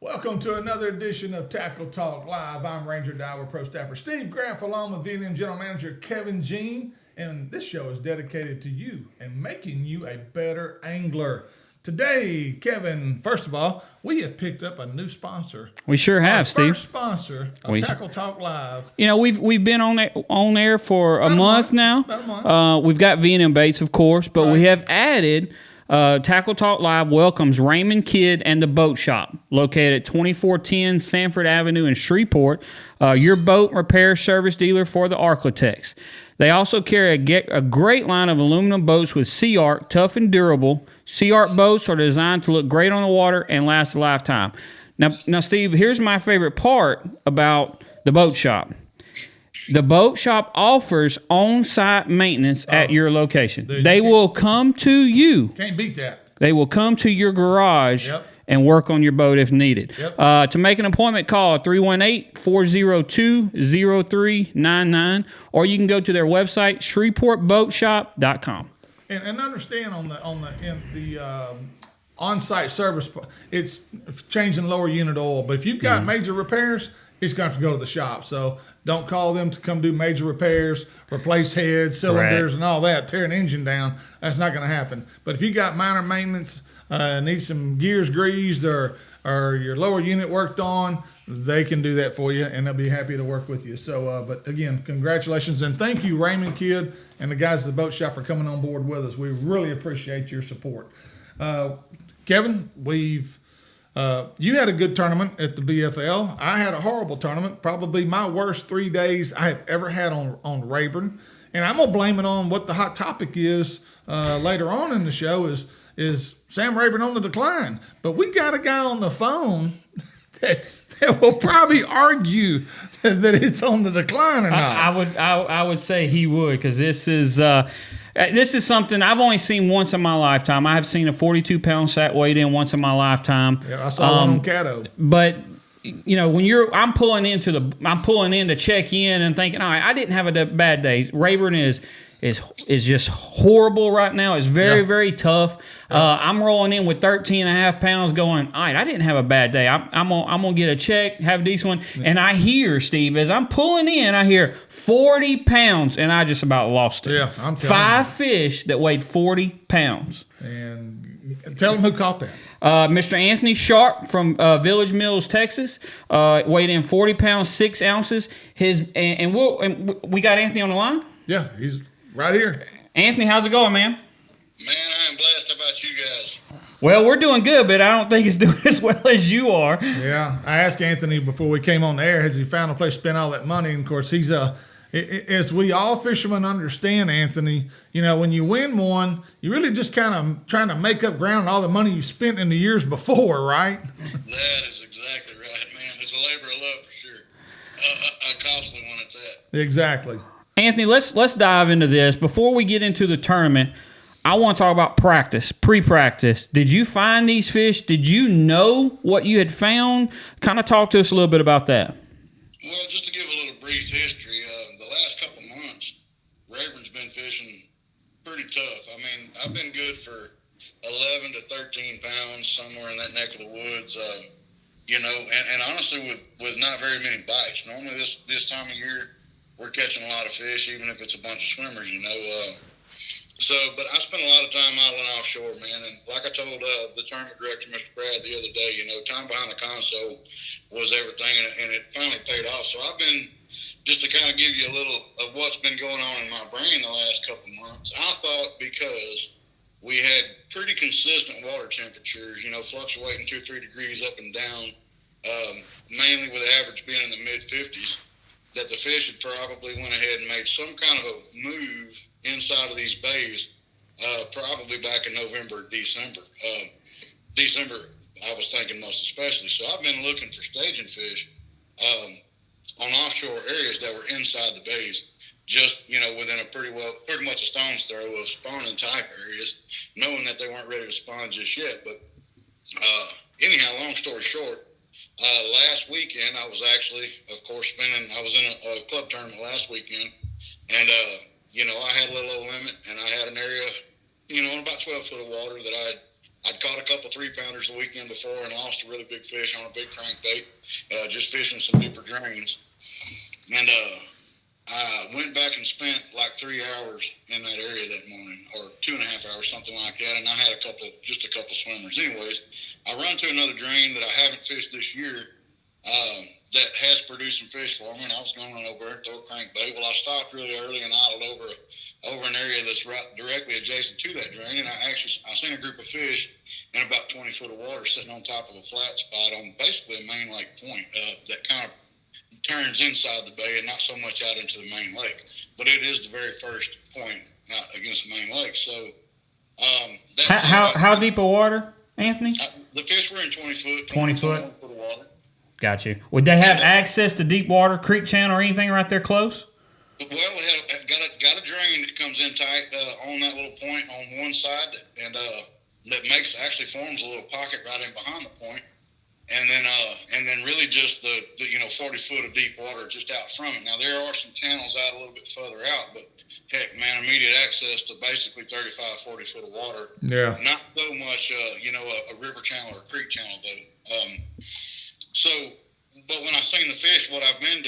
Welcome to another edition of Tackle Talk Live. I'm Ranger Dyer Pro Staffer Steve Graff, along with VNM General Manager Kevin Jean, and this show is dedicated to you and making you a better angler. Today, Kevin, first of all, we have picked up a new sponsor. We sure have, Steve. First sponsor of Tackle Talk Live. You know, we've been on air for a month now. About a month. We've got V&M Baits, of course, but we have added Tackle Talk Live welcomes Raymond Kidd and the Boat Shop, located at 2410 Sanford Avenue in Shreveport, your boat repair service dealer for the Arklatex. They also carry a great line of aluminum boats with Sea Arc, tough and durable. Sea Arc boats are designed to look great on the water and last a lifetime. Now, Steve, here's my favorite part about the boat shop. The boat shop offers on-site maintenance at your location. They will come to you. Can't beat that. They will come to your garage and work on your boat if needed. To make an appointment, call 318-402-0399, or you can go to their website, shreveportboatshop.com. And understand on the on-site service, it's changing lower unit oil. But if you've got major repairs, it's going to have to go to the shop. So don't call them to come do major repairs, replace heads, cylinders, and all that, tear an engine down. That's not going to happen. But if you got minor maintenance, need some gears greased or your lower unit worked on, they can do that for you, and they'll be happy to work with you. So, but again, congratulations, and thank you, Raymond Kidd and the guys at the boat shop, for coming on board with us. We really appreciate your support. Kevin, you had a good tournament at the BFL. I had a horrible tournament, probably my worst 3 days I have ever had on Rayburn. And I'm going to blame it on what the hot topic is later on in the show is Sam Rayburn on the decline. But we got a guy on the phone that will probably argue that it's on the decline or not. I would say he would, because this is something I've only seen once in my lifetime. I have seen a 42-pound sack weighed in once in my lifetime. Yeah, I saw one on Caddo. But you know, when I'm pulling in to check in and thinking, all right, I didn't have a bad day. Rayburn is just horrible right now. It's very, very tough. I'm rolling in with 13 and a half pounds going, all right, I didn't have a bad day. I'm gonna get a check, have a decent one. Yeah. And I hear, Steve, as I'm pulling in, I hear 40 pounds, and I just about lost it. Yeah, I'm telling you. 5 fish that weighed 40 pounds. And tell them who caught that. Mr. Anthony Sharp from Village Mills, Texas, weighed in 40 pounds, 6 ounces. And we got Anthony on the line? Yeah, he's right here. Anthony, how's it going, man? Man, I am blessed. How about you guys? Well, we're doing good, but I don't think it's doing as well as you are. Yeah, I asked Anthony before we came on the air, has he found a place to spend all that money? And, of course, he's as we all fishermen understand, Anthony, you know, when you win one, you really just kind of trying to make up ground on all the money you spent in the years before, right? That is exactly right, man. It's a labor of love for sure. A costly one at that. Exactly. Anthony, let's dive into this. Before we get into the tournament, I want to talk about practice, pre-practice. Did you find these fish? Did you know what you had found? Kind of talk to us a little bit about that. Well, just to give a little brief history, the last couple months, Rayburn's been fishing pretty tough. I mean, I've been good for 11 to 13 pounds, somewhere in that neck of the woods. You know, and honestly, with not very many bites. Normally, this time of year, we're catching a lot of fish, even if it's a bunch of swimmers, you know. But I spent a lot of time idling offshore, man. And like I told the tournament director, Mr. Brad, the other day, you know, time behind the console was everything, and it finally paid off. So I've been, just to kind of give you a little of what's been going on in my brain the last couple of months, I thought because we had pretty consistent water temperatures, you know, fluctuating 2-3 degrees up and down, mainly with the average being in the mid-50s, that the fish had probably went ahead and made some kind of a move inside of these bays, probably back in November or December. December, I was thinking most especially. So I've been looking for staging fish on offshore areas that were inside the bays, just, you know, within a pretty much a stone's throw of spawning type areas, knowing that they weren't ready to spawn just yet. But anyhow, long story short, last weekend, I was actually, of course, I was in a club tournament last weekend, and, you know, I had a little old limit, and I had an area, you know, in about 12 foot of water that I'd caught a couple 3-pounders the weekend before and lost a really big fish on a big crankbait, just fishing some deeper drains. And I went back and spent like 3 hours in that area that morning, or 2.5 hours, something like that. And I had just a couple swimmers. Anyways, I run to another drain that I haven't fished this year that has produced some fish for me. And I was going over there and throw a crankbait. Well, I stopped really early and idled over an area that's right directly adjacent to that drain. And I seen a group of fish in about 20 foot of water sitting on top of a flat spot on basically a main lake point that kind of turns inside the bay and not so much out into the main lake. But it is the very first point against the main lake. So how deep of water, Anthony? The fish were in 20 foot. 20 foot of water. Got you. Would they have access to deep water, creek channel, or anything right there close? Well, they got a drain that comes in tight on that little point on one side, and that actually forms a little pocket right in behind the point. And then really just the 40 foot of deep water just out from it. Now there are some channels out a little bit further out, but heck, man, immediate access to basically 35, 40 foot of water. Yeah. Not so much, a river channel or a creek channel though. But when I've seen the fish, what I've been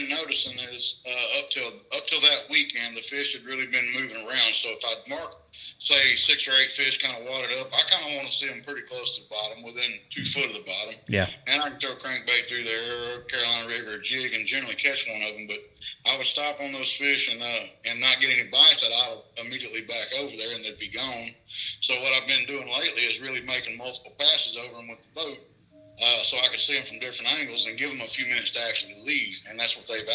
noticing is up till that weekend, the fish had really been moving around. So if I'd mark, say 6 or 8 fish kind of wadded up, I kind of want to see them pretty close to the bottom, within 2 foot of the bottom. Yeah. And I can throw a crankbait through there, or a Carolina rig, or a jig, and generally catch one of them. But I would stop on those fish and not get any bites. I'd immediately back over there, and they'd be gone. So what I've been doing lately is really making multiple passes over them with the boat, so I could see them from different angles and give them a few minutes to actually leave. And that's what they've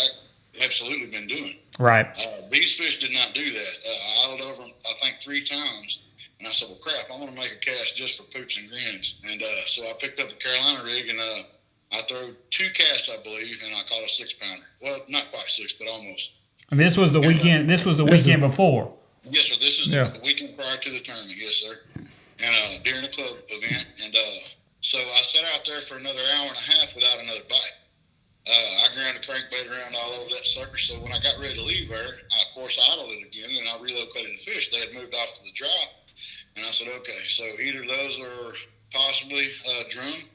absolutely been doing. Right. These fish did not do that. I idled over them, I think, 3 times. And I said, well, crap, I'm going to make a cast just for poops and grins. And so I picked up the Carolina rig, and I threw 2 casts, I believe, and I caught a 6-pounder. Well, not quite 6, but almost. And this was the weekend. This was the weekend before. Yes, sir. This is the weekend prior to the tournament. Yes, sir. And during the club event. And so I sat out there for another hour and a half without another bite. I ground the crankbait around all over that sucker. So when I got ready to leave there, I, of course, idled it again, and I relocated the fish. They had moved off to the drop. And I said, okay, so either those are possibly drum,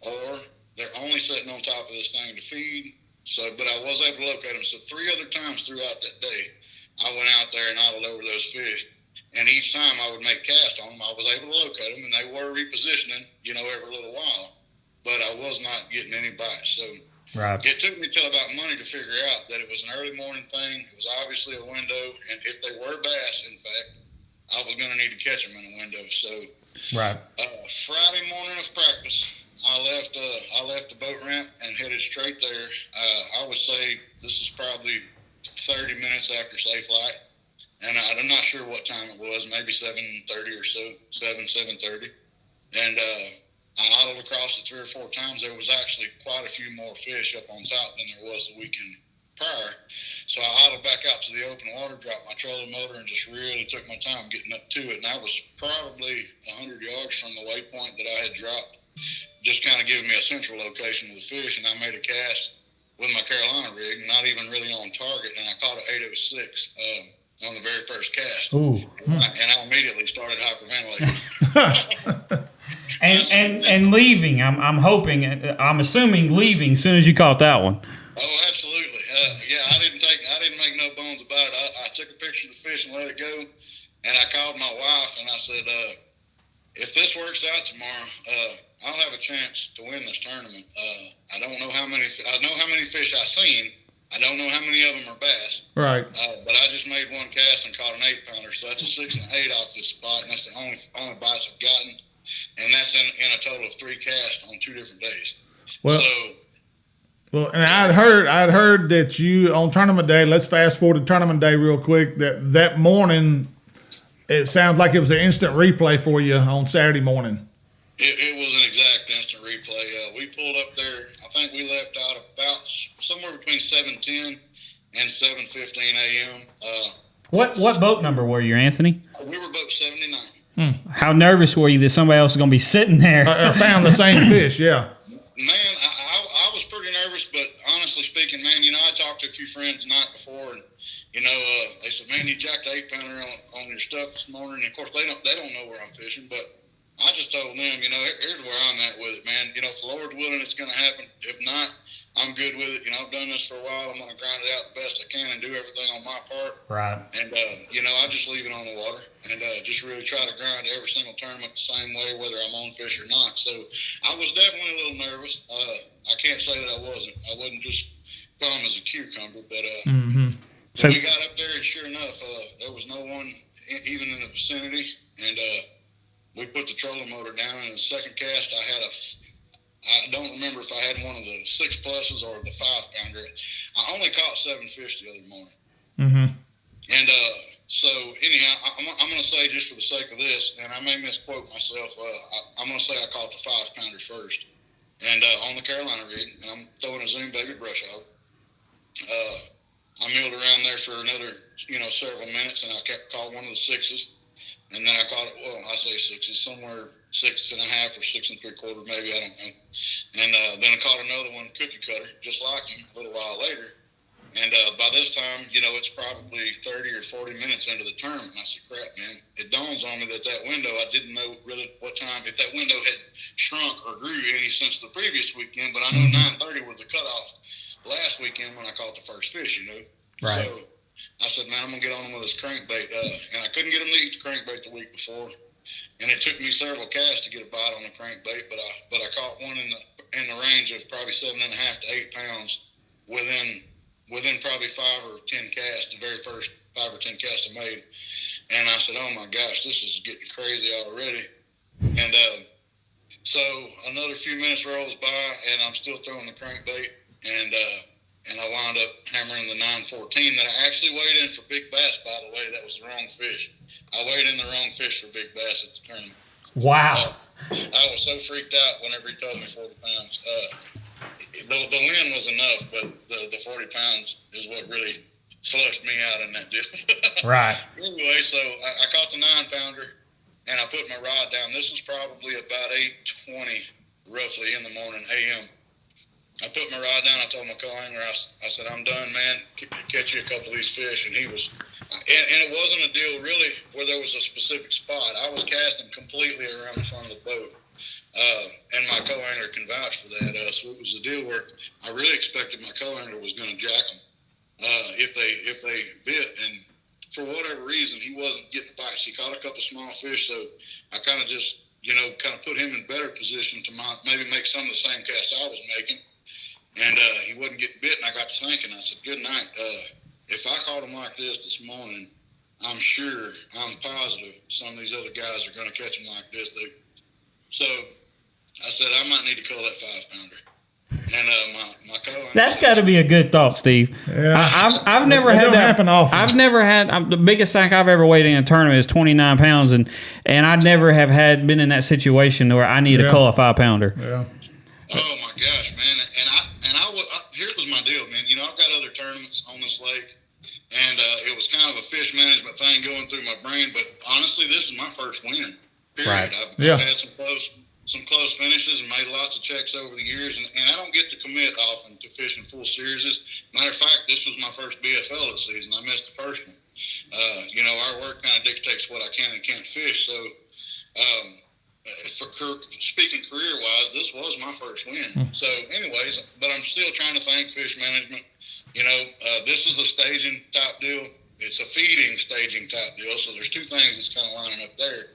or they're only sitting on top of this thing to feed. So, but I was able to locate them. So 3 other times throughout that day, I went out there and idled over those fish. And each time I would make casts on them, I was able to locate them, and they were repositioning, every little while. But I was not getting any bites. So right. It took me till about Monday to figure out that it was an early morning thing. It was obviously a window, and if they were bass, in fact, I was going to need to catch them in a window. So right. Friday morning of practice, I left the boat ramp and headed straight there. I would say this is probably 30 minutes after safe light. And I'm not sure what time it was, maybe 7:30 or so, 7:30. And I idled across it 3 or 4 times. There was actually quite a few more fish up on top than there was the weekend prior. So I idled back out to the open water, dropped my trolling motor, and just really took my time getting up to it. And I was probably 100 yards from the waypoint that I had dropped, just kind of giving me a central location of the fish. And I made a cast with my Carolina rig, not even really on target, and I caught an 806 on the very first cast. Ooh. And I immediately started hyperventilating. and leaving. I'm hoping. I'm assuming leaving as soon as you caught that one. Oh, absolutely. I didn't make no bones about it. I took a picture of the fish and let it go, and I called my wife and I said, if this works out tomorrow, I'll have a chance to win this tournament. I don't know how many. I know how many fish I've seen. I don't know how many of them are bass. Right. But I just made one cast and caught an 8-pounder, so that's a 6 and 8 off this spot, and that's the only bites I've gotten, and that's in a total of 3 casts on 2 different days. Well, and I'd heard that you on tournament day. Let's fast forward to tournament day real quick. That morning, it sounds like it was an instant replay for you on Saturday morning. It was an exact instant replay. We pulled up there. I think we left out about somewhere between 7:10 and 7:15 a.m. What boat number were you, Anthony? We were boat 79. How nervous were you that somebody else was going to be sitting there? Or found the same fish, yeah. Man, I was pretty nervous, but honestly speaking, man, I talked to a few friends the night before, and they said, man, you jacked the 8-pounder on your stuff this morning. And of course, they don't know where I'm fishing, but I just told them, here's where I'm at with it, man. If the Lord's willing, it's going to happen. If not, I'm good with it. I've done this for a while. I'm going to grind it out the best I can and do everything on my part. Right. And, I just leave it on the water and just really try to grind every single tournament the same way, whether I'm on fish or not. So I was definitely a little nervous. I can't say that I wasn't. I wasn't just calm as a cucumber. But So we got up there, and sure enough, there was no one even in the vicinity. And we put the trolling motor down. And the second cast, I don't remember if I had one of the 6 pluses or the 5-pounder. I only caught 7 fish the other morning. Mm-hmm. And so anyhow, I'm going to say, just for the sake of this, and I may misquote myself, I'm going to say I caught the 5-pounder first. And on the Carolina rig, and I'm throwing a Zoom baby brush hog. I milled around there for another, several minutes, and I caught one of the 6s. And then I caught it, I say 6s, somewhere 6.5 or 6 3/4, maybe, I don't know. And then I caught another one, cookie cutter, just like him, a little while later. And by this time, it's probably 30 or 40 minutes into the tournament. And I said, crap, man, it dawns on me that window, I didn't know really what time, if that window had shrunk or grew any since the previous weekend, but I know 9:30 was the cutoff last weekend when I caught the first fish, Right. So I said, man, I'm going to get on him with this crankbait. And I couldn't get him to eat the crankbait the week before. And it took me several casts to get a bite on the crankbait, but I caught one in the range of probably 7.5 to 8 pounds within probably 5 or 10 casts, the very first 5 or 10 casts I made. And I said, oh my gosh, this is getting crazy already. And so another few minutes rolls by, and I'm still throwing the crankbait, and I wound up hammering the 914 that I actually weighed in for big bass, by the way. That was the wrong fish. I weighed in the wrong fish for big bass at the tournament. wow. I was so freaked out whenever he told me 40 pounds. The wind was enough, but the 40 pounds is what really flushed me out in that deal. Right. Anyway, so I caught the 9-pounder, and I put my rod down. This was probably about 8:20, roughly, in the morning, a.m. I put my rod down. I told my co-angler, I said, I'm done, man. Catch you a couple of these fish. And he was, and it wasn't a deal really where there was a specific spot. I was casting completely around the front of the boat. And my co-angler can vouch for that. So it was a deal where I really expected my co-angler was going to jack them if they bit. And for whatever reason, he wasn't getting bites. He caught a couple small fish, so I kind of just, kind of put him in better position to maybe make some of the same casts I was making. And he wasn't getting bit, and I got to thinking. I said, good night. If I caught him like this morning, I'm positive some of these other guys are going to catch him like this. So I said, I might need to call that 5-pounder. And my co-angler, That's got to be a good thought, Steve. Yeah. I've never had don't that happen often. I've never had the biggest sack I've ever weighed in a tournament is 29 pounds, and I never have been in that situation where I need to call a 5-pounder. Yeah. oh my gosh, man! Here was my deal, man. I've got other tournaments on this lake, and it was kind of a fish management thing going through my brain. But honestly, this is my first win. Period. Right. I've had some close finishes and made lots of checks over the years, and I don't get to commit often to fishing full series. Matter of fact, this was my first BFL this season. I missed the first one. Our work kind of dictates what I can and can't fish. So, speaking career-wise, this was my first win. So, anyways, but I'm still trying to thank fish management. This is a staging type deal. It's a feeding staging type deal. So there's 2 things that's kind of lining up there.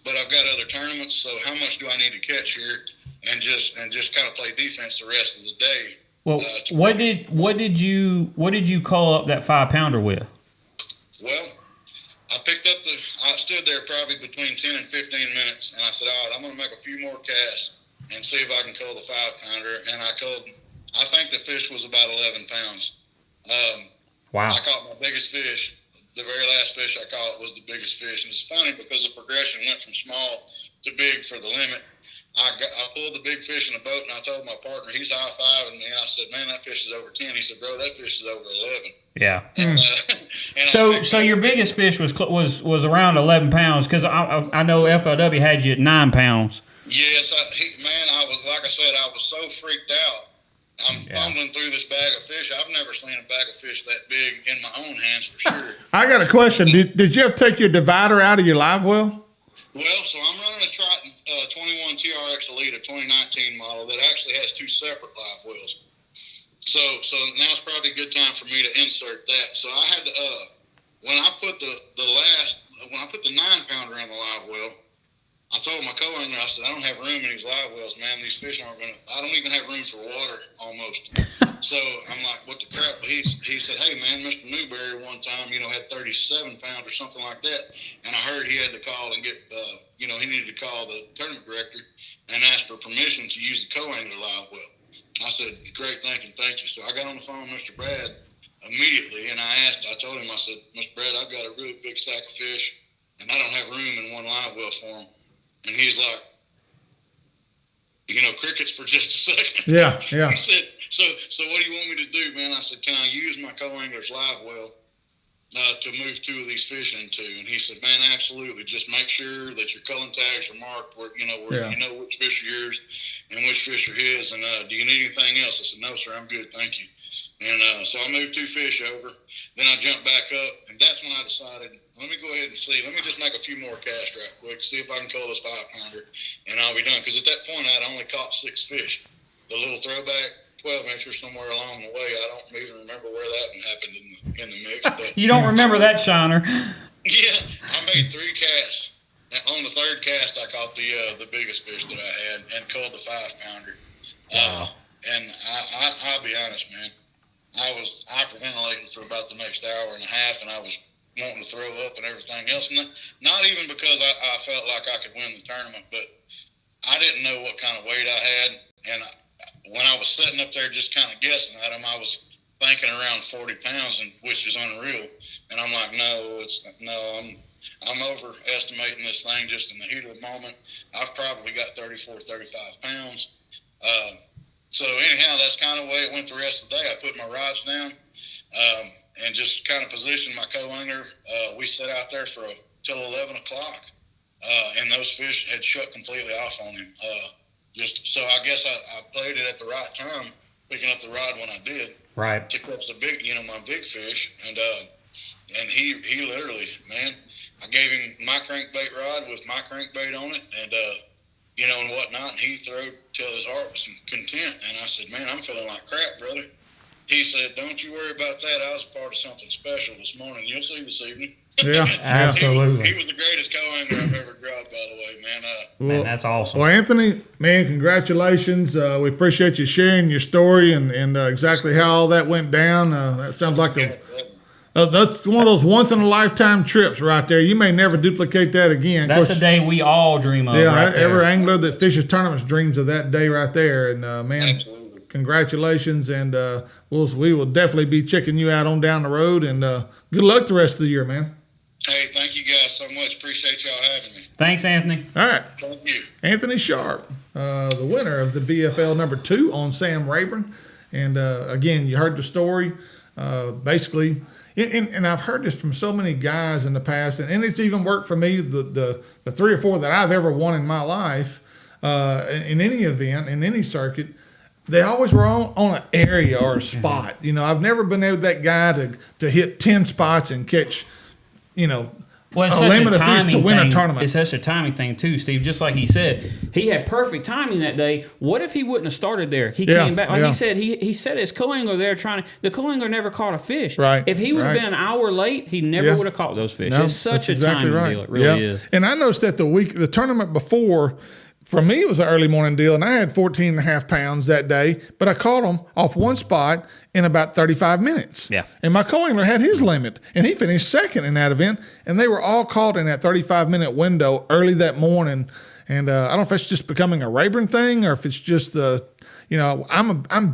But I've got other tournaments. So how much do I need to catch here, and just kind of play defense the rest of the day? Well, what did you call up that 5-pounder with? Well, I stood there probably between 10 and 15 minutes, and I said, all right, I'm going to make a few more casts and see if I can call the 5-pounder. And I think the fish was about 11 pounds. Wow. I caught my biggest fish. The very last fish I caught was the biggest fish. And it's funny because the progression went from small to big for the limit. I pulled the big fish in the boat, and I told my partner, he's high-fiving me, and I said, man, that fish is over 10. He said, bro, that fish is over 11. Yeah. And, So your biggest fish was around 11 pounds, because I know FLW had you at 9 pounds. Yes, I was, like I said, I was so freaked out. I'm fumbling through this bag of fish. I've never seen a bag of fish that big in my own hands for sure. I got a question. Did you have to take your divider out of your live well? Well, so I'm running a Triton 21 TRX Elite, a 2019 model that actually has two separate live wells. So now's probably a good time for me to insert that. So I had to when I put the 9-pounder in the live well, I told my co-owner, I said, I don't have room in these live wells, man. These fish aren't gonna. I don't even have room for water almost. So I'm like, what the crap? He said, hey man, Mr. Newberry one time, had 37 pounds or something like that, and I heard he had to call and get, he needed to call the tournament director and ask for permission to use the co-angler live well. I said, great, thank you. So I got on the phone with Mr. Brad immediately, and I told him, I said, Mr. Brad, I've got a really big sack of fish, and I don't have room in one live well for them. And he's like, crickets for just a second. Yeah. He said, so what do you want me to do, man? I said, can I use my co-angler's live well to move 2 of these fish into? And he said, man, absolutely. Just make sure that your culling tags are marked where you know which fish are yours and which fish are his. And do you need anything else? I said, no, sir, I'm good, thank you. And so I moved 2 fish over. Then I jumped back up, and that's when I decided, let me go ahead and see. Let me just make a few more casts right quick, see if I can cull this 5-pounder, and I'll be done. Because at that point, I'd only caught 6 fish. The little throwback 12-incher somewhere along the way, I don't even remember where that one happened in the mix. But You don't remember that, Shiner? yeah, I made 3 casts. And on the 3rd cast, I caught the biggest fish that I had and culled the 5-pounder. Wow. And I'll be honest, man. I was hyperventilating for about the next hour and a half, and I was wanting to throw up and everything else. And not even because I felt like I could win the tournament, but I didn't know what kind of weight I had. And when I was sitting up there just kind of guessing at them, I was thinking around 40 pounds, which is unreal. And I'm like, I'm overestimating this thing just in the heat of the moment. I've probably got 34, 35 pounds. So anyhow, that's kind of the way it went the rest of the day. I put my rods down and just kind of positioned my co-angler. We sat out there till 11 o'clock, and those fish had shut completely off on him. So I guess I played it at the right time, picking up the rod when I did. Right. To catch the big, my big fish, and he literally, man, I gave him my crankbait rod with my crankbait on it, and and whatnot, and he throwed till his heart was content. And I said, man, I'm feeling like crap, brother. He said, don't you worry about that. I was part of something special this morning. You'll see this evening. Yeah, absolutely. He was the greatest co-angler I've ever dropped, by the way, man. Man, that's awesome. Well, Anthony, man, congratulations. We appreciate you sharing your story and exactly how all that went down. That sounds like that's one of those once-in-a-lifetime trips right there. You may never duplicate that again. That's a day we all dream of. Yeah, right every there. angler that fishes tournaments dreams of that day right there. And, man, Absolutely. Congratulations. And we will definitely be checking you out on down the road. And good luck the rest of the year, man. Hey, thank you guys so much. Appreciate y'all having me. Thanks, Anthony. All right. Thank you. Anthony Sharp, the winner of the BFL #2 on Sam Rayburn. And, again, you heard the story. Basically, and I've heard this from so many guys in the past, and it's even worked for me, the 3 or 4 that I've ever won in my life, in any event, in any circuit, they always were on an area or a spot. I've never been able that guy to hit 10 spots and catch, Well, it's a such limit a of fish timing to win thing. a tournament. It's such a timing thing too, Steve. Just like he said, he had perfect timing that day. What if he wouldn't have started there? He came back. Like he said, he set his co-angler there the co-angler never caught a fish. Right. If he would have been an hour late, he never would have caught those fish. It's such a timing deal. It really is. And I noticed that the tournament before, for me, it was an early morning deal, and I had 14 and a half pounds that day, but I caught them off one spot in about 35 minutes. Yeah. And my co-angler had his limit, and he finished second in that event, and they were all caught in that 35-minute window early that morning. And I don't know if it's just becoming a Rayburn thing or if it's just I'm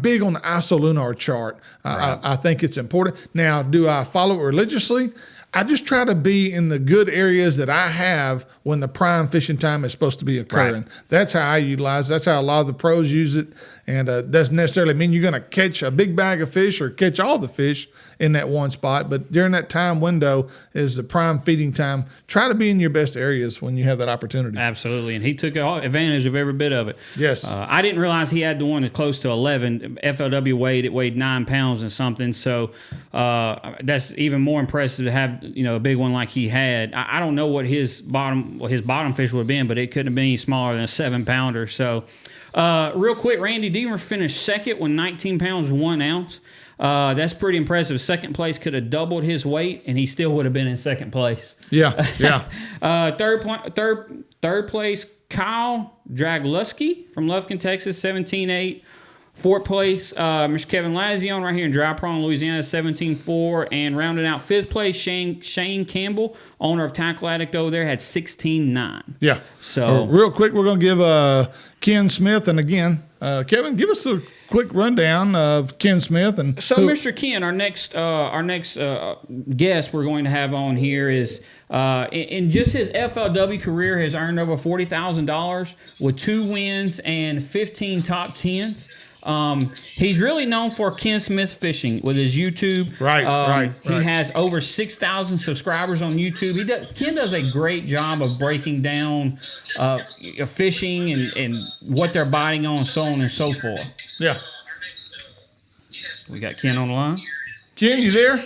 big on the isolunar chart. Right. I think it's important. Now, do I follow it religiously? I just try to be in the good areas that I have when the prime fishing time is supposed to be occurring. Right. That's how I utilize it. That's how a lot of the pros use it. And doesn't necessarily mean you're going to catch a big bag of fish or catch all the fish in that one spot. But during that time window is the prime feeding time. Try to be in your best areas when you have that opportunity. Absolutely. And he took advantage of every bit of it. Yes. I didn't realize he had the one that's close to 11. FLW weighed 9 pounds and something. So that's even more impressive to have had, a big one like he had. I don't know what his bottom fish would have been, but it couldn't have been any smaller than a 7-pounder. So, real quick, Randy Deamer finished second with 19 pounds 1 ounce. That's pretty impressive. Second place could have doubled his weight, and he still would have been in second place. Yeah, yeah. Third place, Kyle Dragluski from Lufkin, Texas, 17.8. Fourth place, Mr. Kevin Lazion right here in Dry Prong, Louisiana, 17.4. And rounding out fifth place, Shane Campbell, owner of Tackle Addict over there, had 16.9. Yeah. So real quick, we're going to give Ken Smith, and again, Kevin, give us a quick rundown of Ken Smith. And so, Mr. Ken, our next guest we're going to have on here is in just his FLW career has earned over $40,000 with 2 wins and 15 top 10s. He's really known for Ken Smith Fishing with his YouTube. Right. He has over 6,000 subscribers on YouTube. Ken does a great job of breaking down fishing and what they're biting on, so on and so forth. Yeah. We got Ken on the line. Ken, you there? I am.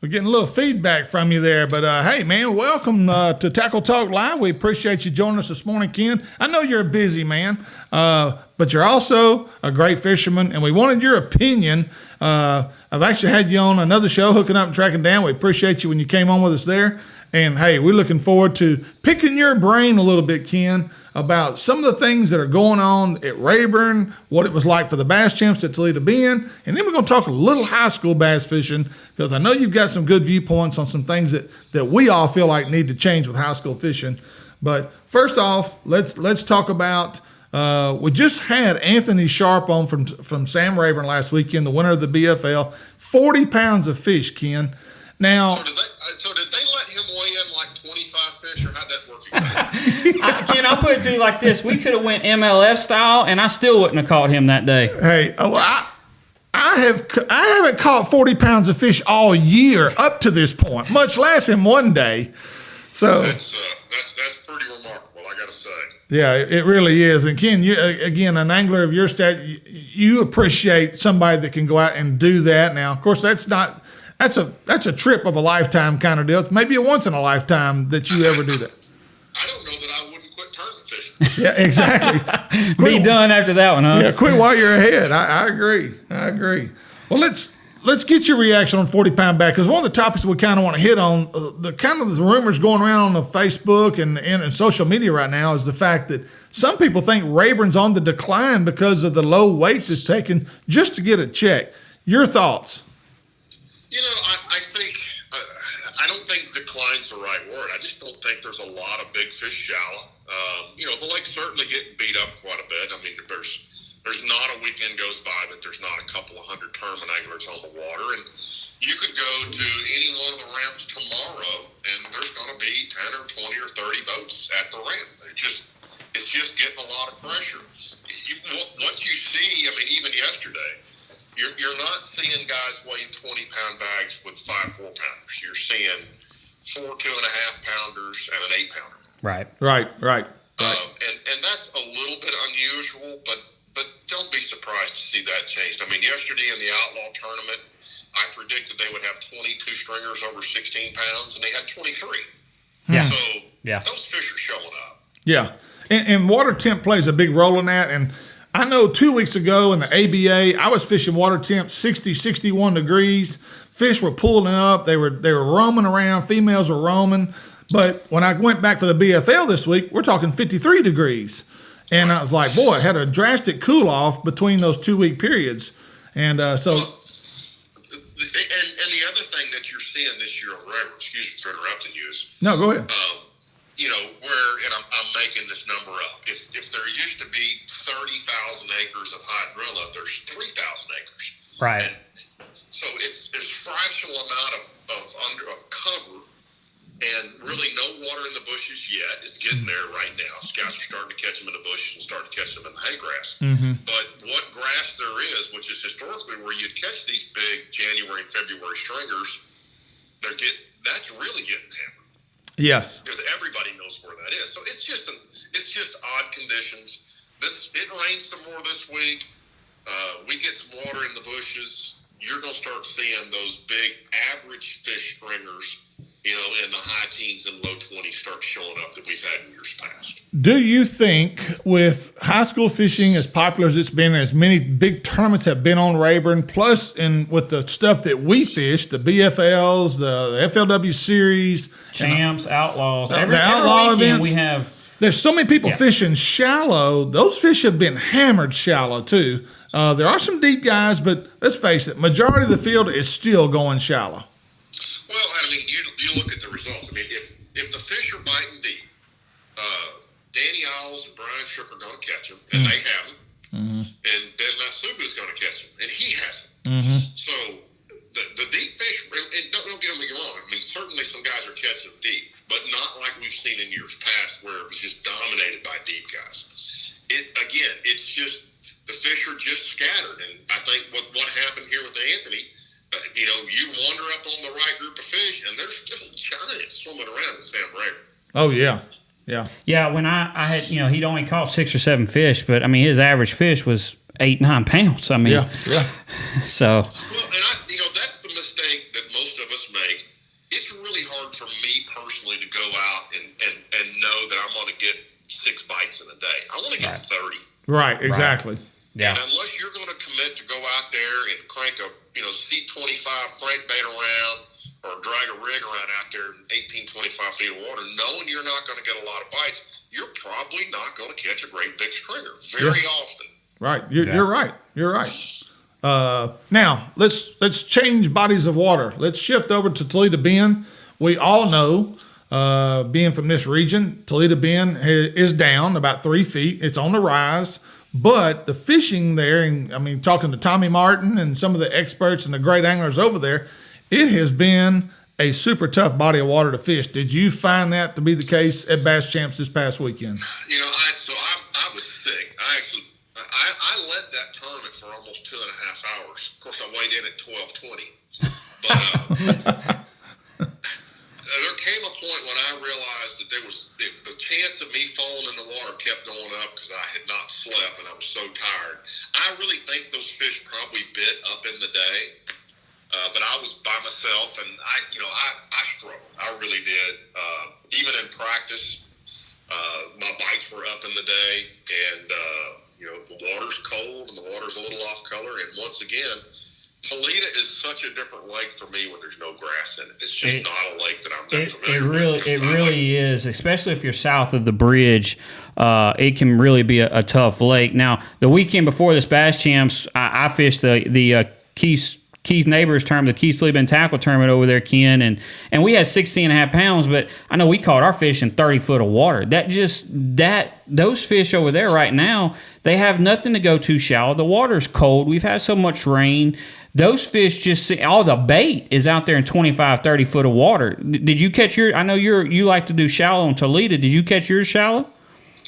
We're getting a little feedback from you there, but hey, man, welcome to Tackle Talk Live. We appreciate you joining us this morning, Ken. I know you're a busy man, but you're also a great fisherman, and we wanted your opinion. I've actually had you on another show, Hooking Up and Tracking Down. We appreciate you when you came on with us there. And, hey, we're looking forward to picking your brain a little bit, Ken, about some of the things that are going on at Rayburn, what it was like for the bass champs at Toledo Bend, and then we're going to talk a little high school bass fishing because I know you've got some good viewpoints on some things that we all feel like need to change with high school fishing. But first off, let's talk about we just had Anthony Sharp on from Sam Rayburn last weekend, the winner of the BFL, 40 pounds of fish, Ken. Now, So did they let him weigh in like 25 fish, or how'd that work exactly? Ken, I'll put it to you like this. We could have went MLF style, and I still wouldn't have caught him that day. Hey, I haven't caught 40 pounds of fish all year up to this point, much less in one day. So That's pretty remarkable, I gotta say. yeah, it really is. And Ken, you again, an angler of your stat, you appreciate somebody that can go out and do that. Now, of course, that's a trip of a lifetime kind of deal. It's maybe a once in a lifetime that you ever do that. I don't know that I wouldn't quit tournament fishing. Yeah, exactly. Be done after that one, huh? Yeah, quit while you're ahead. I agree. Well, let's get your reaction on 40-pound back, because one of the topics we kind of want to hit on, the rumors going around on the Facebook and social media right now is the fact that some people think Rayburn's on the decline because of the low weights it's taken just to get a check. Your thoughts? I don't think decline's the right word. I just don't think there's a lot of big fish shallow. The lake's certainly getting beat up quite a bit. I mean, there's not a weekend goes by that there's not a couple of hundred tournament anglers on the water. And you could go to any one of the ramps tomorrow, and there's going to be 10 or 20 or 30 boats at the ramp. It's just getting a lot of pressure. What you see, I mean, even yesterday, you're not seeing guys weighing 20-pound bags with 5 4-pounders. You're seeing 4 2.5-pounders and an 8-pounder. Right. And that's a little bit unusual, but don't be surprised to see that changed. I mean, yesterday in the Outlaw tournament, I predicted they would have 22 stringers over 16 pounds, and they had 23. Yeah. So Yeah. those fish are showing up. Yeah. And water temp plays a big role in that. And I know 2 weeks ago in the ABA, I was fishing water temps 60, 61 degrees. Fish were pulling up. They were roaming around. Females were roaming. But when I went back for the BFL this week, we're talking 53 degrees. And I was like, boy, it had a drastic cool off between those 2 week periods. And so. And the other thing that you're seeing this year on Rayburn, excuse me for interrupting you, is No, go ahead. and I'm making this number up. If there used to be 30,000 acres of hydrilla, there's 3,000 acres. Right. And so there's fractional amount of cover, and really no water in the bushes yet. It's getting there right now. Scouts are starting to catch them in the bushes and starting to catch them in the hay grass. Mm-hmm. But what grass there is, which is historically where you'd catch these big January and February stringers, that's really getting hammered. Yes. Because everybody knows where that is. So it's just odd conditions. It rained some more this week. We get some water in the bushes. you're going to start seeing those big average fish stringers, in the high teens and low 20s start showing up that we've had in years past. Do you think, with high school fishing as popular as it's been, as many big tournaments have been on Rayburn, plus with the stuff that we fish, the BFLs, the FLW series, champs, outlaws, the outlaw events, we have. There's so many people fishing shallow. Those fish have been hammered shallow too. There are some deep guys, but let's face it, majority of the field is still going shallow. Well, I mean, you look at the results. I mean, if the fish are biting deep, Danny Owls and Brian Shook are going to catch them, and they haven't. And Ben Matsuba is going to catch them, and he hasn't. So the deep fish, and don't get me wrong, I mean, certainly some guys are catching them deep, but not like we've seen in years past where it was just dominated by deep guys. It's just the fish are just scattered, and I think what happened here with Anthony, you wander up on the right group of fish, and there's still giants swimming around with Sam Rayburn. Oh, yeah. Yeah. Yeah, when I had, he'd only caught 6 or 7 fish, but, I mean, his average fish was 8-9 pounds. I mean. Yeah. So. Well, and that's the mistake that most of us make. It's really hard for me personally to go out and know that I'm going to get 6 bites in a day. I want to get 30. Right, exactly. Right. Yeah. And unless you're going to commit to go out there and crank a C25 crankbait around or drag a rig around out there in 18, 25 feet of water, knowing you're not going to get a lot of bites, you're probably not going to catch a great big stringer very often. Right. You're right. You're right. Now let's change bodies of water. Let's shift over to Toledo Bend. We all know, being from this region, Toledo Bend is down about 3 feet. It's on the rise. But the fishing there, and I mean, talking to Tommy Martin and some of the experts and the great anglers over there, it has been a super tough body of water to fish. Did you find that to be the case at Bass Champs this past weekend? I was sick. I led that tournament for almost 2.5 hours. Of course, I weighed in at 12:20. But there came a point when I realized that the chance of me falling in the water kept going up because I had not slept and I was so tired. I really think those fish probably bit up in the day, but I was by myself and I struggled. I really did. Even in practice, my bites were up in the day, and the water's cold and the water's a little off color. And once again, Toledo is such a different lake for me when there's no grass in it. It's just not a lake that I'm that familiar with. It really is, especially if you're south of the bridge. It can really be a tough lake. Now, the weekend before this Bass Champs, I fished the Keith's neighbors tournament, the Keith's Toledo Bend tackle tournament over there, Ken, and we had 16.5 pounds, but I know we caught our fish in 30 foot of water. Those fish over there right now, they have nothing to go too shallow. The water's cold. We've had so much rain. Those fish all the bait is out there in 25, 30 foot of water. Did you catch I know you like to do shallow in Toledo. Did you catch yours shallow?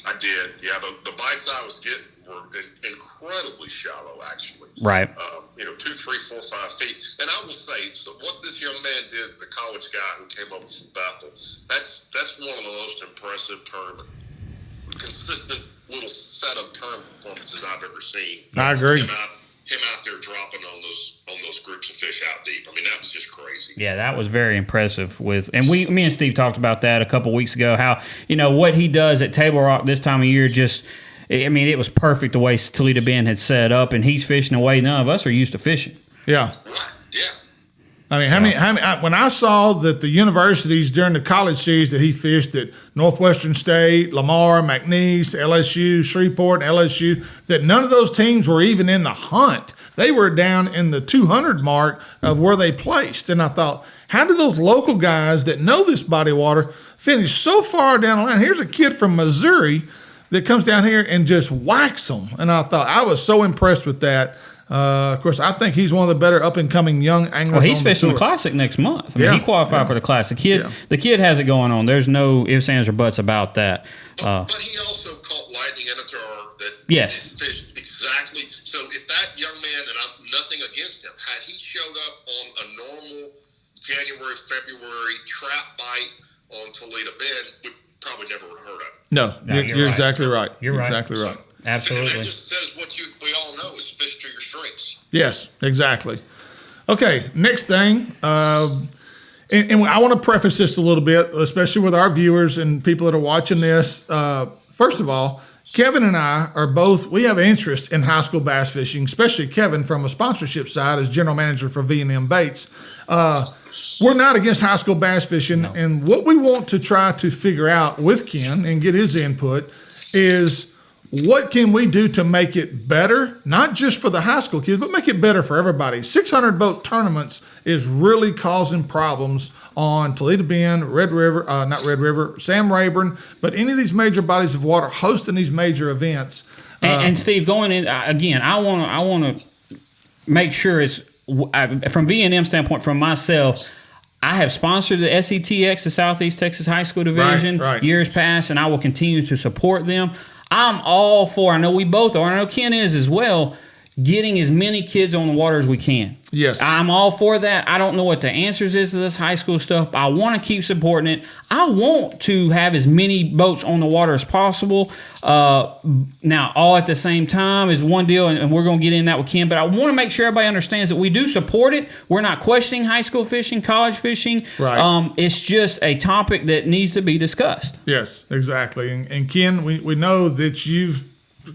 I did. Yeah, the bites I was getting were incredibly shallow, actually. Right. 2, 3, 4, 5 feet. And I will say, so what this young man did, the college guy who came over from Bethel, that's one of the most impressive consistent little set of tournament performances I've ever seen. I agree. Him out there dropping on those groups of fish out deep. I mean, that was just crazy. Yeah, that was very impressive. Me and Steve talked about that a couple weeks ago. How what he does at Table Rock this time of year it was perfect the way Toledo Bend had set up, and he's fishing a way none of us are used to fishing. Yeah. Right. Yeah. I mean, how many? When I saw that the universities during the college series that he fished at Northwestern State, Lamar, McNeese, LSU, Shreveport, and LSU, that none of those teams were even in the hunt. They were down in the 200 mark of where they placed. And I thought, how do those local guys that know this body of water finish so far down the line? Here's a kid from Missouri that comes down here and just whacks them. And I thought, I was so impressed with that. Of course, I think he's one of the better up-and-coming young anglers. Well, he's fishing the Classic next month. I mean, he qualified for the Classic. The kid has it going on. There's no ifs, ands, or buts about that. But he also caught lightning in a jar that fished exactly. So if that young man, and I'm nothing against him, had he showed up on a normal January, February trap bite on Toledo Bend, we probably never would have heard of him. No, you're exactly right. You're right. Exactly right. Absolutely. That just says what we all know is fish to your strengths. Yes, exactly. Okay, next thing, and I want to preface this a little bit, especially with our viewers and people that are watching this. First of all, Kevin and I we have interest in high school bass fishing, especially Kevin from a sponsorship side as general manager for V&M Baits. We're not against high school bass fishing, and what we want to try to figure out with Ken and get his input is what can we do to make it better, not just for the high school kids, but make it better for everybody. 600 boat tournaments is really causing problems on Toledo Bend, Sam Rayburn, but any of these major bodies of water hosting these major events. And Steve, going in again, I want to make sure it's from V&M standpoint, from myself. I have sponsored the SETX, the Southeast Texas High School Division, years past, and I will continue to support them. I'm all for, I know we both are, I know Ken is as well, getting as many kids on the water as we can. Yes. I'm all for that. I don't know what the answers is to this high school stuff, but I want to keep supporting it. I want to have as many boats on the water as possible. Now, all at the same time is one deal, and we're going to get in that with Ken, but I want to make sure everybody understands that we do support it. We're not questioning high school fishing, college fishing. Right. It's just a topic that needs to be discussed. Yes, exactly. And Ken, we know that you've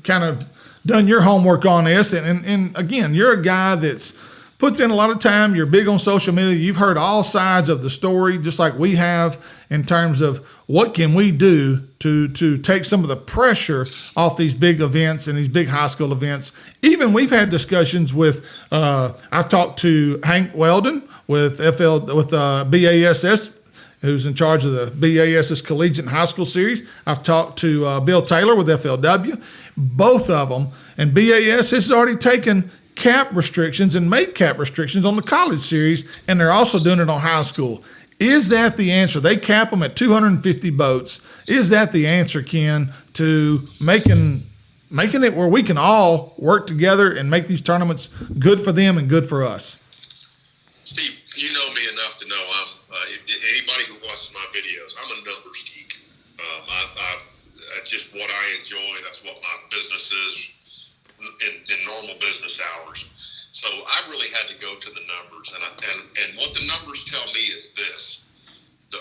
kind of done your homework on this, and again, you're a guy that's puts in a lot of time. You're big on social media. You've heard all sides of the story, just like we have, in terms of what can we do to take some of the pressure off these big events and these big high school events. Even we've had discussions with. I've talked to Hank Weldon with BASS, who's in charge of the BASS Collegiate High School Series. I've talked to Bill Taylor with FLW. Both of them, and BASS has already taken cap restrictions and made cap restrictions on the college series, and they're also doing it on high school. Is that the answer? They cap them at 250 boats. Is that the answer, Ken, to making it where we can all work together and make these tournaments good for them and good for us? Steve, you know me enough to know anybody who watches my videos, I'm a numbers geek. Just what I enjoy. That's what my business is in normal business hours. So I really had to go to the numbers, and what the numbers tell me is this: the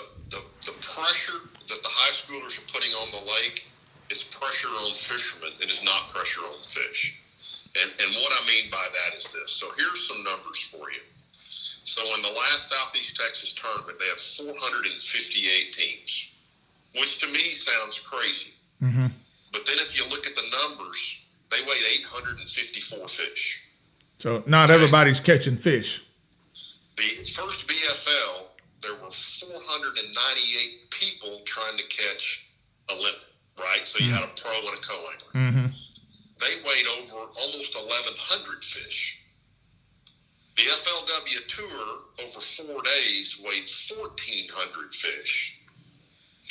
pressure that the high schoolers are putting on the lake is pressure on fishermen. It is not pressure on fish. And what I mean by that is this. So here's some numbers for you. So in the last Southeast Texas tournament, they have 458 teams, which to me sounds crazy. Mm-hmm. But then if you look at the numbers, they weighed 854 fish. So not everybody's catching fish. The first BFL, there were 498 people trying to catch a limit, right? So you had a pro and a co-angler. Mm-hmm. They weighed over almost 1,100 fish. The FLW Tour, over 4 days, weighed 1,400 fish.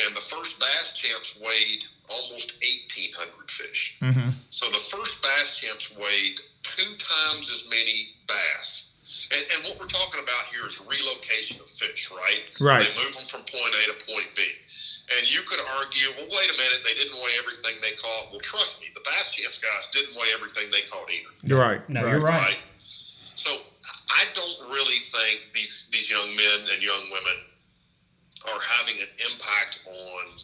And the first bass champs weighed almost 1,800 fish. Mm-hmm. So the first bass champs weighed 2 times as many bass. And what we're talking about here is relocation of fish, right? Right. They move them from point A to point B. And you could argue, well, wait a minute, they didn't weigh everything they caught. Well, trust me, the bass champs guys didn't weigh everything they caught either. You're right. No, you're right. So I don't really think these young men and young women are having an impact on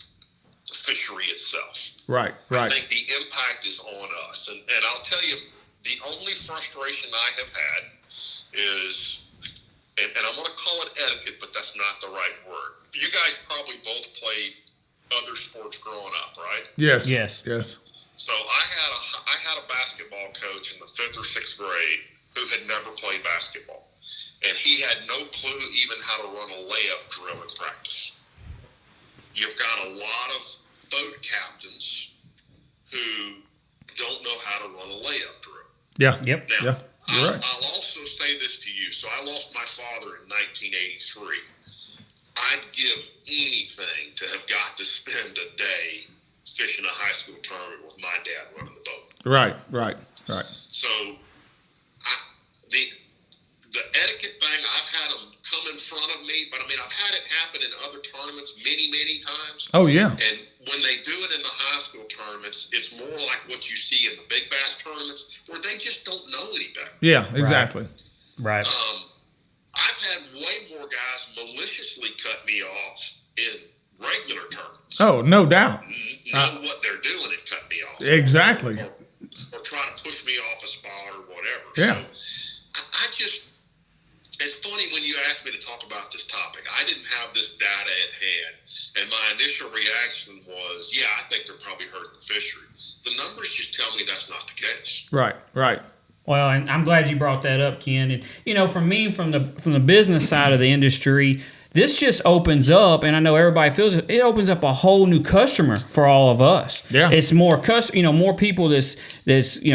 the fishery itself. Right. I think the impact is on us. And I'll tell you, the only frustration I have had is, and I'm going to call it etiquette, but that's not the right word. You guys probably both played other sports growing up, right? Yes. So I had a basketball coach in the 5th or 6th grade who had never played basketball. And he had no clue even how to run a layup drill in practice. You've got a lot of boat captains who don't know how to run a layup drill. Yeah. Yep. Now, Yeah. You're right. I'll also say this to you. So I lost my father in 1983. I'd give anything to have got to spend a day fishing a high school tournament with my dad running the boat. Right. So the etiquette thing, I've had them come in front of me, but I mean, I've had it happen in other tournaments many, many times. Oh, yeah. And when they do it in the high school tournaments, it's more like what you see in the big bass tournaments where they just don't know any better. Yeah, exactly. Right. I've had way more guys maliciously cut me off in regular tournaments. Oh, no doubt. Know what they're doing and cut me off. Exactly. Or try to push me off a spot or whatever. Yeah. So I just, it's funny when you asked me to talk about this topic. I didn't have this data at hand, and my initial reaction was, yeah, I think they're probably hurting the fishery. The numbers just tell me that's not the case. Right. Well, and I'm glad you brought that up, Ken. And for me, from the business side of the industry, this just opens up, and I know everybody feels it. It opens up a whole new customer for all of us. Yeah, it's more more people that's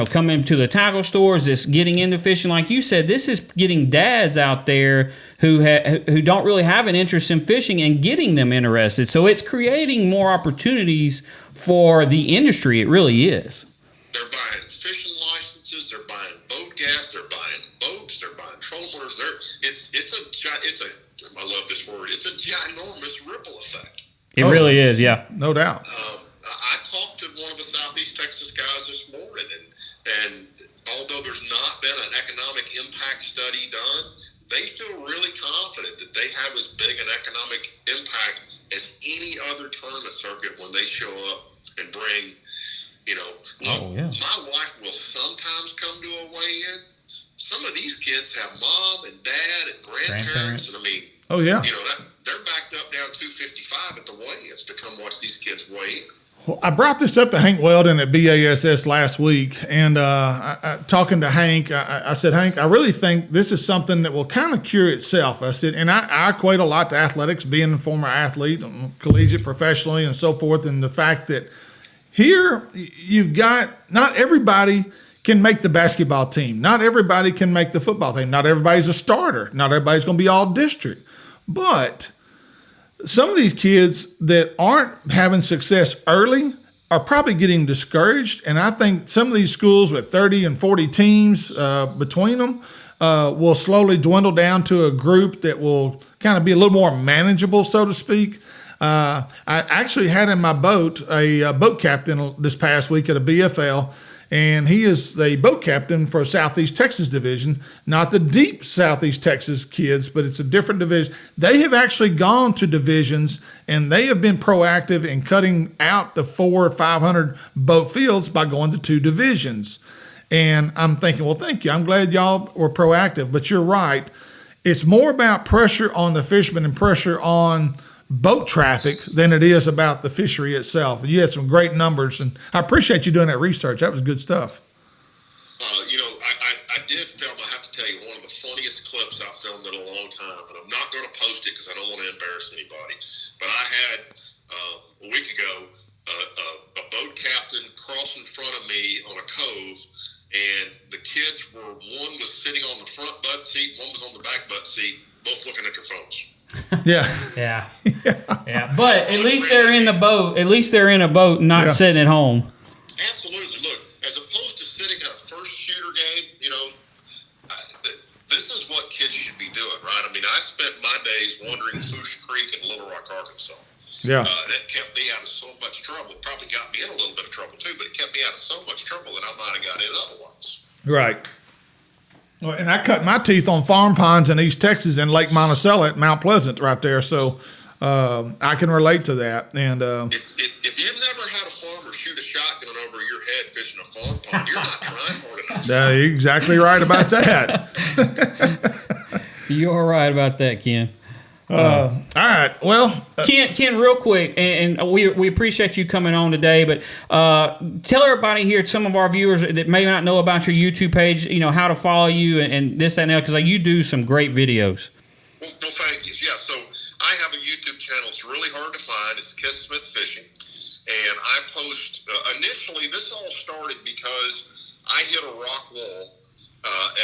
coming to the tackle stores, that's getting into fishing. Like you said, this is getting dads out there who don't really have an interest in fishing and getting them interested. So it's creating more opportunities for the industry. It really is. They're buying fishing licenses. They're buying boat gas. They're buying boats. They're buying trollers. It's a I love this word. It's a ginormous ripple effect. It really is, yeah. No doubt. I talked to one of the Southeast Texas guys this morning, and although there's not been an economic impact study done, they feel really confident that they have as big an economic impact as any other tournament circuit when they show up and bring, my wife will sometimes come to a weigh-in. Some of these kids have mom and dad and grandparents. And I mean, oh yeah, they're backed up down 255 at the weigh-ins to come watch these kids weigh in. Well, I brought this up to Hank Weldon at BASS last week, and talking to Hank, I said, Hank, I really think this is something that will kind of cure itself. I said, and I equate a lot to athletics, being a former athlete, collegiate, professionally, and so forth, and the fact that here you've got not everybody can make the basketball team. Not everybody can make the football team. Not everybody's a starter. Not everybody's going to be all district. But some of these kids that aren't having success early are probably getting discouraged. And I think some of these schools with 30 and 40 teams between them will slowly dwindle down to a group that will kind of be a little more manageable, so to speak. I actually had in my boat a boat captain this past week at a BFL. And he is the boat captain for Southeast Texas division, not the deep Southeast Texas kids, but it's a different division. They have actually gone to divisions, and they have been proactive in cutting out the 400 or 500 boat fields by going to 2 divisions. And I'm thinking, well, thank you. I'm glad y'all were proactive, but you're right. It's more about pressure on the fishermen and pressure on boat traffic than it is about the fishery itself. You had some great numbers, and I appreciate you doing that research. That was good stuff. I did film, I have to tell you, one of the funniest clips I filmed in a long time, and I'm not going to post it because I don't want to embarrass anybody, but I had, a week ago, a boat captain cross in front of me on a cove, and the kids were, one was sitting on the front butt seat, one was on the back butt seat, both looking at their phones. Yeah. But at least they're in the boat. At least they're in a boat, not sitting at home. Absolutely. Look, as opposed to sitting a first shooter game, this is what kids should be doing, right? I mean, I spent my days wandering Foose Creek in Little Rock, Arkansas. Yeah. That kept me out of so much trouble. Probably got me in a little bit of trouble too, but it kept me out of so much trouble that I might have got in otherwise. Right. Well, and I cut my teeth on farm ponds in East Texas and Lake Monticello at Mount Pleasant right there. So I can relate to that. And if you've never had a farmer shoot a shotgun over your head fishing a farm pond, you're not trying hard enough. You're exactly right about that. You're right about that, Ken. All right. Well, Ken, real quick, and we appreciate you coming on today, but tell everybody here, some of our viewers that may not know about your YouTube page, how to follow you and this, that, and that, because you do some great videos. Well, thank you. Yeah, so I have a YouTube channel. It's really hard to find. It's Ken Smith Fishing, and I post, initially, this all started because I hit a rock wall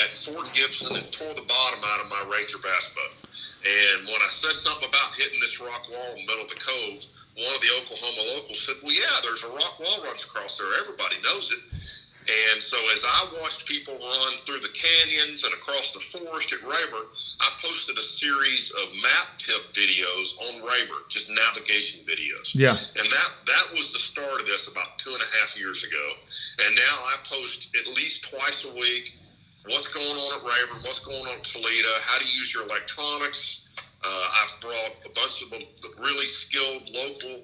at Fort Gibson and tore the bottom out of my Ranger bass boat. And when I said something about hitting this rock wall in the middle of the cove, one of the Oklahoma locals said, well, yeah, there's a rock wall runs across there. Everybody knows it. And so as I watched people run through the canyons and across the forest at Rayburn, I posted a series of map tip videos on Rayburn, just navigation videos. Yeah. And that was the start of this about 2.5 years ago. And now I post at least twice a week. what's going on at Rayburn, what's going on at Toledo, how to use your electronics. I've brought a bunch of the really skilled local,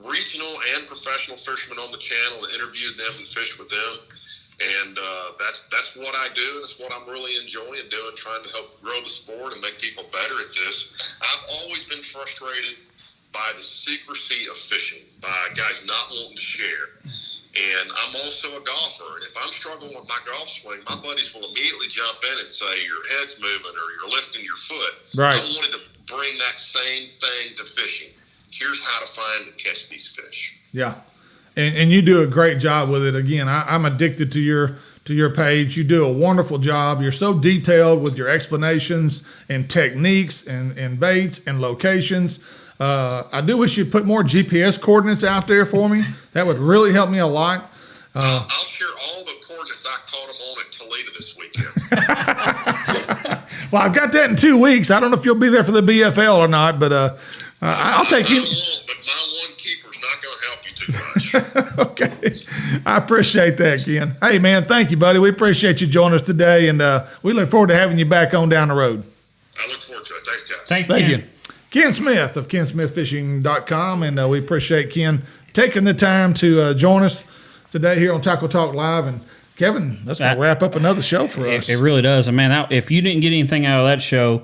regional, and professional fishermen on the channel and interviewed them and fished with them. And that's what I do, and it's what I'm really enjoying doing, trying to help grow the sport and make people better at this. I've always been frustrated by the secrecy of fishing, by guys not wanting to share. And I'm also a golfer, and if I'm struggling with my golf swing, my buddies will immediately jump in and say, your head's moving or you're lifting your foot. Right. I wanted to bring that same thing to fishing. Here's how to find and catch these fish. Yeah. And you do a great job with it. Again, I'm addicted to your page. You do a wonderful job. You're so detailed with your explanations and techniques and baits and locations. I do wish you'd put more GPS coordinates out there for me. That would really help me a lot. I'll share all the coordinates I caught them on at Toledo this weekend. Well, I've got that in 2 weeks. I don't know if you'll be there for the BFL or not, but I'll take you. I won't, but my one keeper's not going to help you too much. Okay. I appreciate that, Ken. Hey, man, thank you, buddy. We appreciate you joining us today, and we look forward to having you back on down the road. I look forward to it. Thanks, guys. Thanks, Thank Ken. you. Ken Smith of KenSmithFishing.com, and we appreciate Ken taking the time to join us today here on Tackle Talk Live. And Kevin, that's going to wrap up another show for us. It really does. And man, if you didn't get anything out of that show,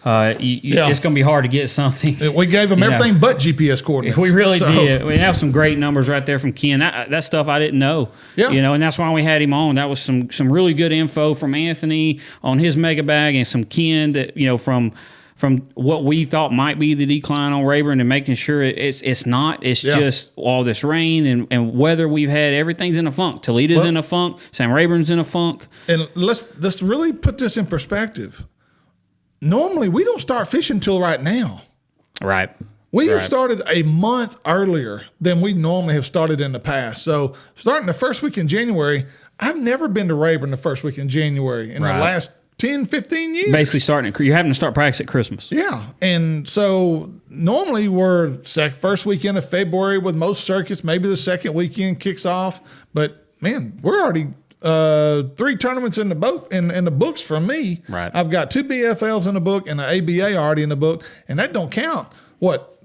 it's going to be hard to get something. We gave them everything but GPS coordinates. We really did. We have some great numbers right there from Ken. That stuff I didn't know. Yeah. And that's why we had him on. That was some really good info from Anthony on his mega bag, and some Ken that from what we thought might be the decline on Rayburn, and making sure it's not. It's just all this rain and weather we've had. Everything's in a funk. Toledo's in a funk. Sam Rayburn's in a funk. And let's really put this in perspective. Normally, we don't start fishing till right now. Right. We have started a month earlier than we normally have started in the past. So starting the first week in January, I've never been to Rayburn the first week in January in the last 10, 15 years. Basically you're having to start practice at Christmas. Yeah. And so normally we're first weekend of February with most circuits. Maybe the second weekend kicks off. But, man, we're already 3 tournaments in the books for me. Right. I've got 2 BFLs in the book and an ABA already in the book. And that don't count.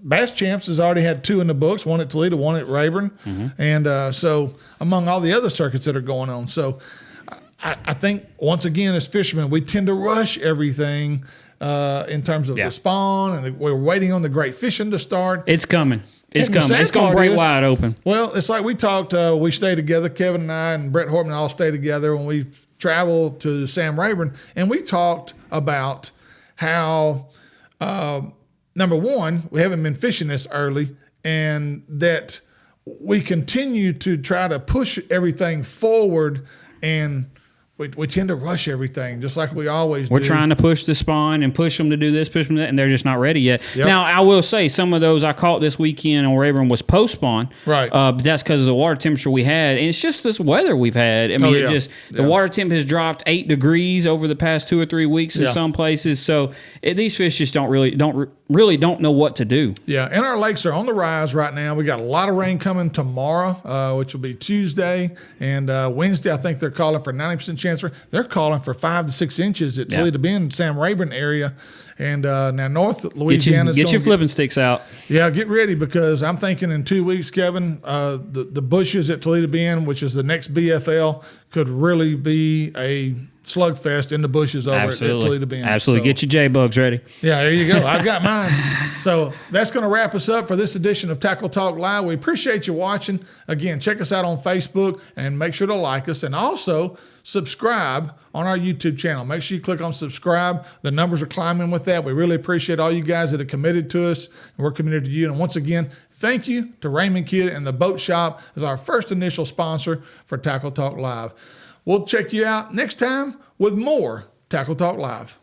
Bass Champs has already had 2 in the books, one at Toledo, one at Rayburn. Mm-hmm. And so among all the other circuits that are going on. So I think, once again, as fishermen, we tend to rush everything in terms of the spawn, and we're waiting on the great fishing to start. It's coming. It's And coming. It's going to break wide open. Well, it's like we talked, we stay together, Kevin and I and Brett Hortman all stay together when we travel to Sam Rayburn, and we talked about how, number one, we haven't been fishing this early, and that we continue to try to push everything forward, and we tend to rush everything, just like we always do. We're trying to push the spawn and push them to do this, push them to that, and they're just not ready yet. Yep. Now, I will say some of those I caught this weekend on Rayburn was post-spawn. Right. But that's because of the water temperature we had. And it's just this weather we've had. I mean, the water temp has dropped 8 degrees over the past 2 or 3 weeks in some places. So these fish just don't know what to do. Yeah, and our lakes are on the rise right now. We got a lot of rain coming tomorrow, which will be Tuesday, and Wednesday. I think they're calling for 90% chance. They're calling for 5 to 6 inches at Toledo Bend, Sam Rayburn area, and now North Louisiana. Get your flipping sticks out. Yeah, get ready, because I'm thinking in 2 weeks, Kevin, the bushes at Toledo Bend, which is the next BFL, could really be a slugfest in the bushes over at Toledo Bend. Absolutely. Get your J-bugs ready. Yeah, there you go. I've got mine. So that's going to wrap us up for this edition of Tackle Talk Live. We appreciate you watching. Again, check us out on Facebook and make sure to like us, and also subscribe on our YouTube channel. Make sure you click on subscribe. The numbers are climbing with that. We really appreciate all you guys that are committed to us, and we're committed to you. And once again, thank you to Raymond Kidd and the Boat Shop as our first initial sponsor for Tackle Talk Live. We'll check you out next time with more Tackle Talk Live.